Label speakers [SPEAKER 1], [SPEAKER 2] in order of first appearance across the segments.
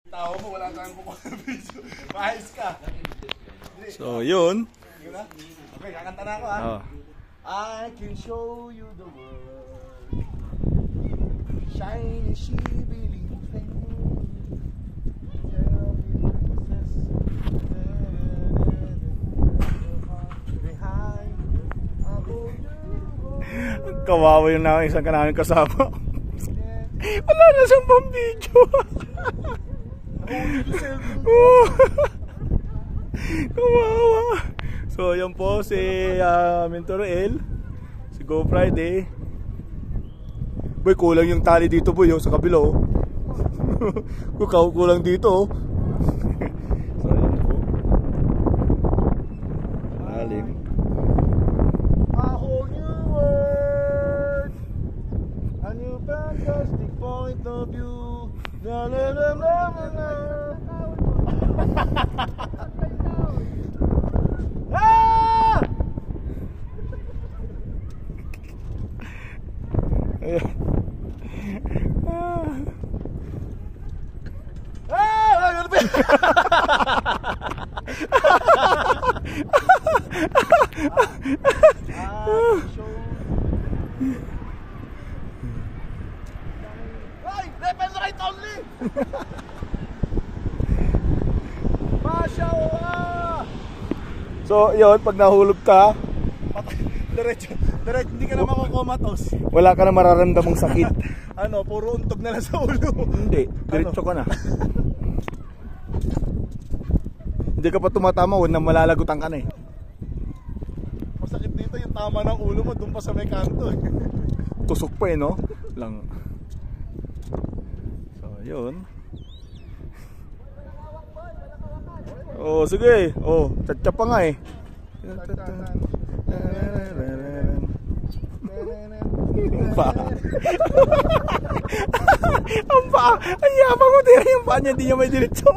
[SPEAKER 1] Tao mo, wala tayong kukuha ng video. Maayos ka.
[SPEAKER 2] So, yun.
[SPEAKER 1] Okay, kakanta na ako ha.
[SPEAKER 2] Oh.
[SPEAKER 1] I can show you the world. Shiny shibili thing. Tell me princess. Behind.
[SPEAKER 2] Kawawa yung isang kanaming kasama. Wala na siyang pang-video. Kawawa. So yan po si Mentor El, si Go Friday. Boy, kulang yung tali dito boy, sa kabila oh. Kulang dito oh. So yan po. Alim.
[SPEAKER 1] A whole new world, a new fantastic point of view. La la la la la. Ah! Left right only. Mashallah.
[SPEAKER 2] So yun, pag nahulog ka,
[SPEAKER 1] Diretso, hindi ka na makukomatos.
[SPEAKER 2] wala ka na mararamdamang sakit.
[SPEAKER 1] Ano, puro untog na lang sa ulo.
[SPEAKER 2] Hindi, diretso ka na. Hindi ka pa tumatama, na malalagutan ka na eh.
[SPEAKER 1] Masakit dito yung tama ng ulo mo, doon pa sa may kanto eh.
[SPEAKER 2] Tusok pa eh, no? Lang. So, yun. Oh, sige. Oh, tsa pa nga eh. Ang paa. Ang paa. Ang yabang mo, tira yung paa niya, hindi niya may diretso.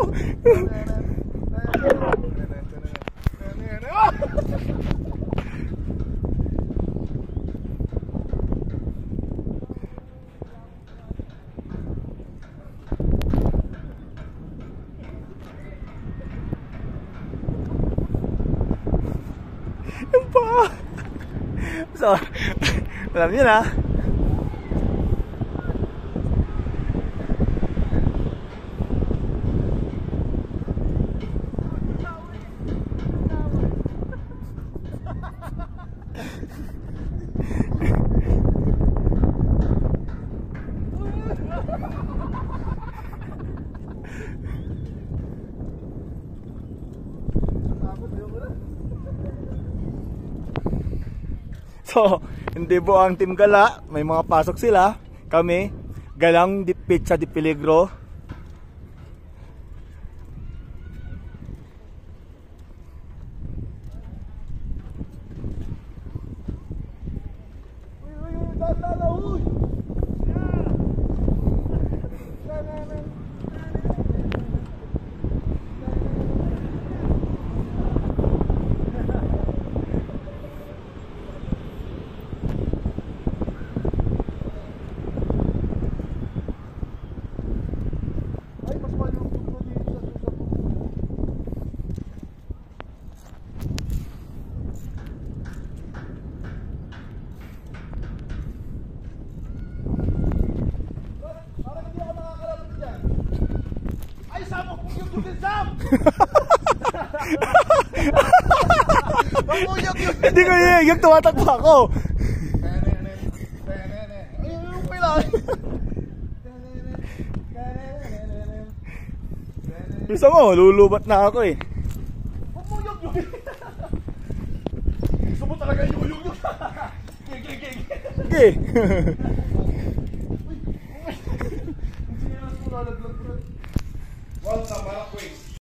[SPEAKER 2] Yung paa. So, alam niyo na. So, hindi po ang Team Gala, may mga pasok sila. Kami, Galang Pizza di Peligro. Hindi ko yung tumatakbo ako. Bisa mo, lulubat na ako eh.
[SPEAKER 1] Gusto mo talaga yung
[SPEAKER 2] Okay.
[SPEAKER 1] Once a month,